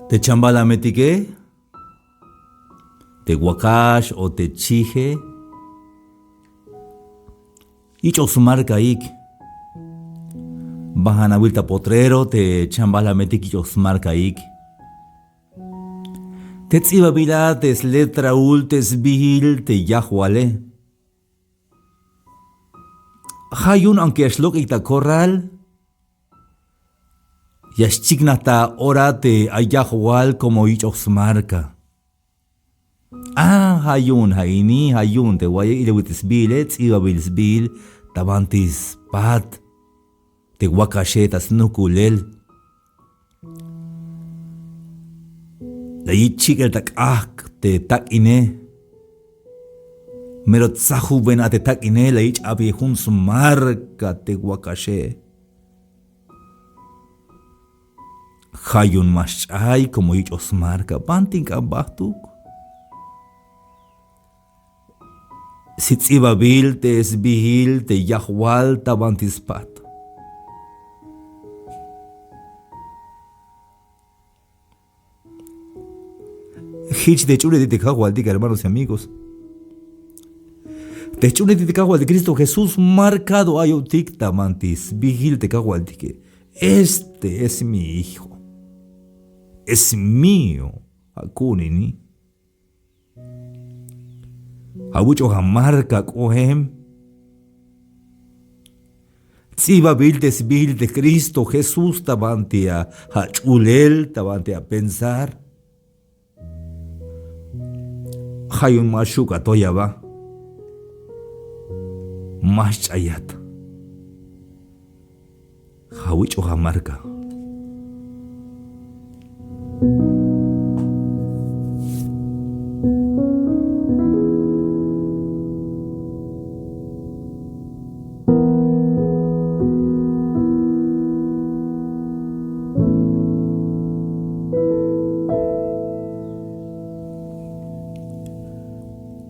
Te chambalametique, te huacash o te chije, y chosmarcaik. Bajanawilta potrero te chambalametique y chosmarcaik. Te tzibabila tes letra ul tes bihil te yahuale. Hayun aunque ashlok ita corral. Yashchignata ora te ayahual como ichosmarca. Hayun haini hayun te guaya ilewitis bilets iwabilis bil tabantis pat te guacachetas nukulel. La yichikel tak te tak ine. Merot sahu bena te tak ine la ich abiehun sumarca te guacache. Hayun mashay como ich osmarca banting abahtuk. Sitzibabil te esbihil te yahual tabantispat. Hich de chule de cahualdica, hermanos y amigos. De chule de cahual de Cristo Jesús marcado ayotic tabantis vigil de cahualdique. Este es mi hijo. Es mío. Akunini. Abucho jamarca cohem. Tziba bildes bil de Cristo Jesús tabantia hachulel tabantia pensar. Hayun mashuka toyaba. Mashayat. Hawicho jamarca.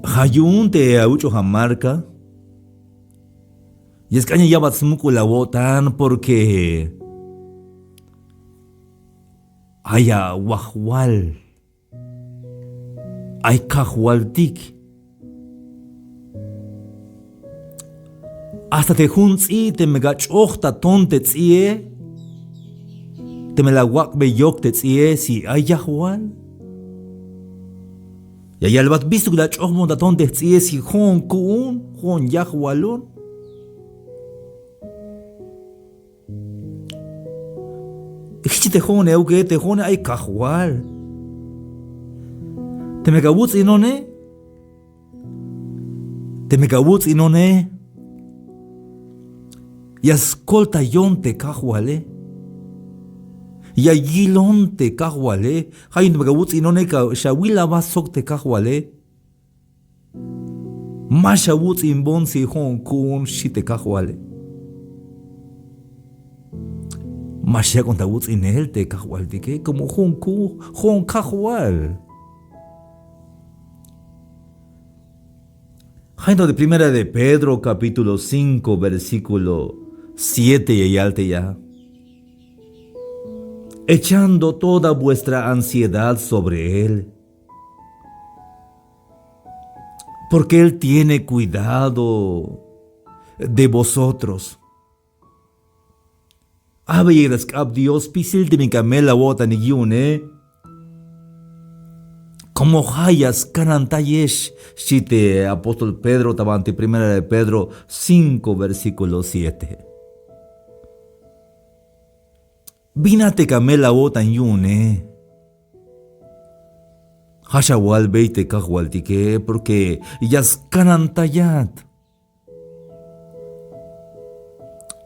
Hayun te aucho jamarca. Y es que ya batsmuku la botan porque haya wahual. Hay cahualtik. Hasta te junzi te megachochta tonte tzie. Te me la wak beyok te tzie si hay yahual. Y allá el bat visto que la chochmo da tonte tzie si hon kuun, hon yahualon. Ichi te hone auke te hone ay cahual. Te me cabutz inone. Te me cabutz inone. Y ascolta yon te cahuale. Y ayilon te cahuale. Hay un cabutz inone ka shawila basok te cahuale. Mashawutz inbon si hon kun shi te cahuale. Masha con tabutz inel te cahual de que como hon cahual. Jaino de primera de Pedro capítulo 5 versículo 7 y alte ya. Echando toda vuestra ansiedad sobre él. Porque él tiene cuidado de vosotros. Abeyeras ab Dios pisil de mi camela bota ni yune. Como hayas canantayesh, shite apóstol Pedro tabante primera de Pedro 5 versículo 7. Vinate camela bota ni yune. Hashawal beite kahualtique porque yas canantayat.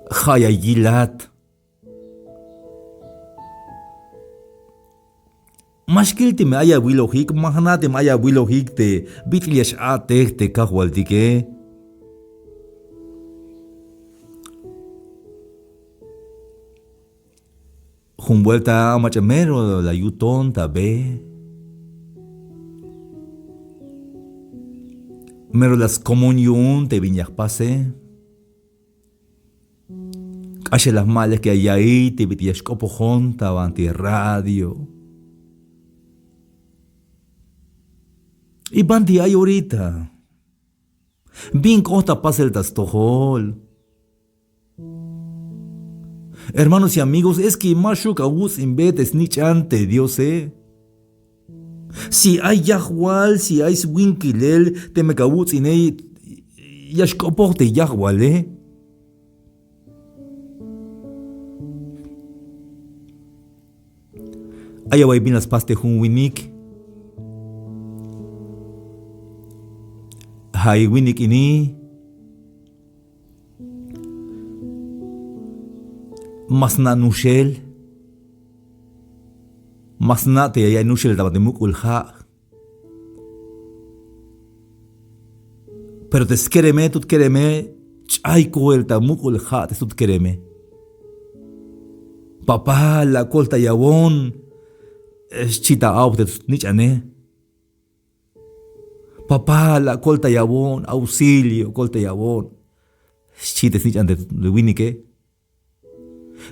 Hayayilat. Mashkilti me haya wilojik, mahanate me haya wilojik te bitliash ate te kahualtique. Humvuelta machamero la yuton tabe. Mero las comunión te viñas pase. Calle las males que hay ahí te bitliash copojón tabanti radio. Y banti hay ahorita. Bin costa pasa el tastojol. Hermanos y amigos, es que Mashuk Abus imbetes ni ante Dios, Si hay Yahual, si hay Winkilel, te me cabuz inei, Yashkopote Yahual, Allá voy bien las paste un winik. Hay winik ini. Masna nushel. Masna te ya nushel daba de mukul ha. Pero te skereme, tut kereme. Chay kuelta mukul ha te tut kereme. Papá la colta yabón. Chita aute nich ane. Papá la colta yabón, auxilio, colta yabón. Chita nich ante de winike.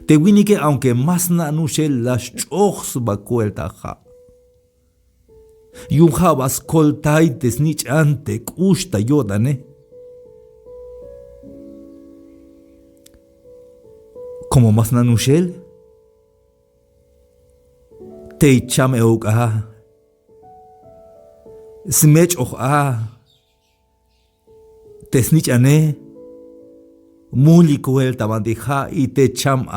Te winike aunque más na nushel las chox ba colta ha. Yun habas coltaites nich ante kushta yodane. Como más na nushel? Te cham euk smech och te snich ane muli kuel tabandija y te cham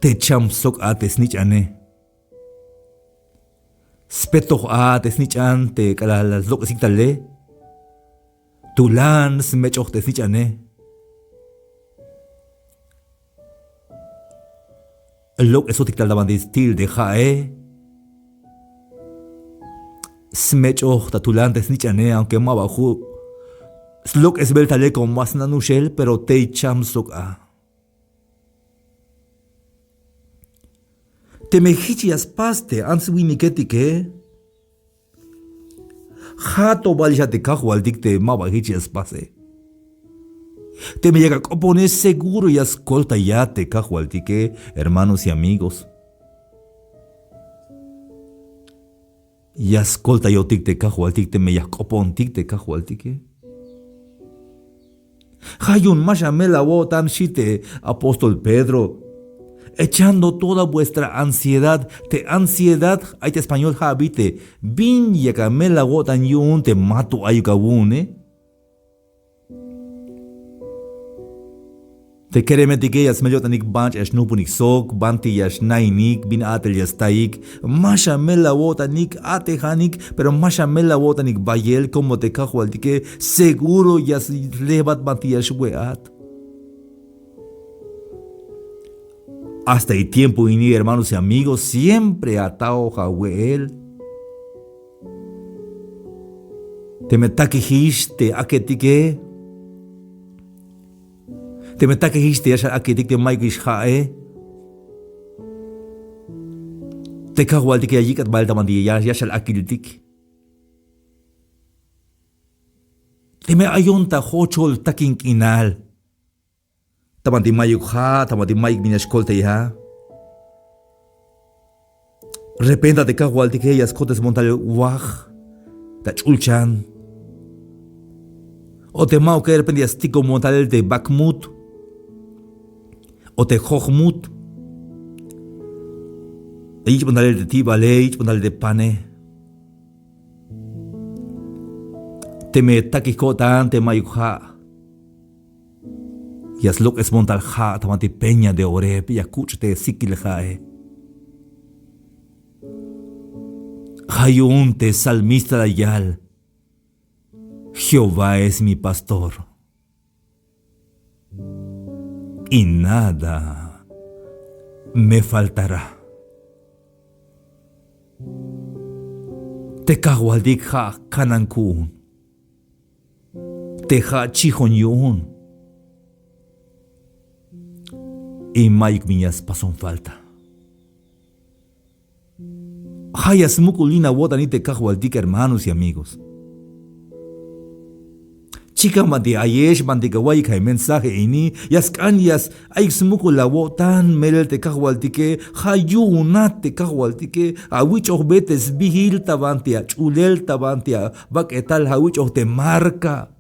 te cham sok te snich ane speto te snich ante kala las lok siktale tulan smech och te snich ane lok esotik tal dabandistil de smech och tatulan te snich ane aunque ma bajo slok es beltale con más nanushel pero te cham sok te mejichias paste ans winiketike jato valjate kajual dicte ma bajichias pase te me llega a poner seguro y ascolta ya te cajualtique, hermanos y amigos. Y ascolta yo tic te cajualtique, me yacopon tic te cajualtique. Hayun mashame la tan shite, apóstol Pedro, echando toda vuestra ansiedad, te ansiedad, hay te español habite, bin yacame la tan yun te mato ayucabune. Te kereme tigeyas mellotanik banch ashnupunik sok, banti yashnainik, bin atel yastaik, masha mela wotanik atehanik, pero masha mela wotanik bayel como te cajualtique, seguro yas levat banti yashweat. Hasta el tiempo ini, hermanos y amigos, siempre atao jaweel. Te metakihish te aketique. Te metakehiste yasha aketik te maikish hae. Te kahualtik yayikat balta mandi yashal akiltik. Te me ayonta hochol taking inal. Tamandi mayuk ha, tamandi maik minashkolte ya. Repenta te kahualtik yas kotes montal wah. Tachulchan. O te mau que repente stico montal de Bakmut. O te Jochmut. Ich pondale de Tibale, ich pondale de Pane. Te me taquicota te mayuja. Y as lo que es montal ja, tamante peña de orep, y acuch te sikil jae. Hayun te salmista la yal. Jehová es mi pastor. Y nada me faltará. Te cagualdik ha kanankun. Te ha chihonyun. Y maik miñas pason falta. Hayas mukulina wota ni te cagualdik, hermanos y amigos. chica mati ayesh mati kawai kai mensaje ini yas kanyas aiksmuku la wotan melel te kahwaltike hayunat te kahwaltike awich betes bihil tabantia chulel tabantia bak etal hawich te marca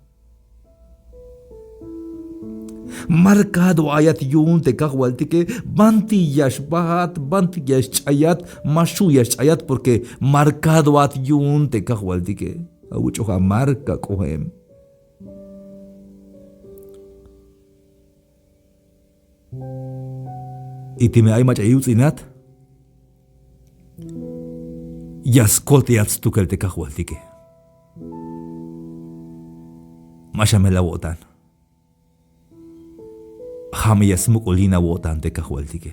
marcado ayat yun te kahwaltike banti yash bahat banti yash chayat mashu yash chayat porque marcado at yun te kahwaltike awich marca kohem itime ay machayutzinat yaskolte yatstukel te kahwaltike mashamela wotan Jame yasmuk olina wotan te kahwaltike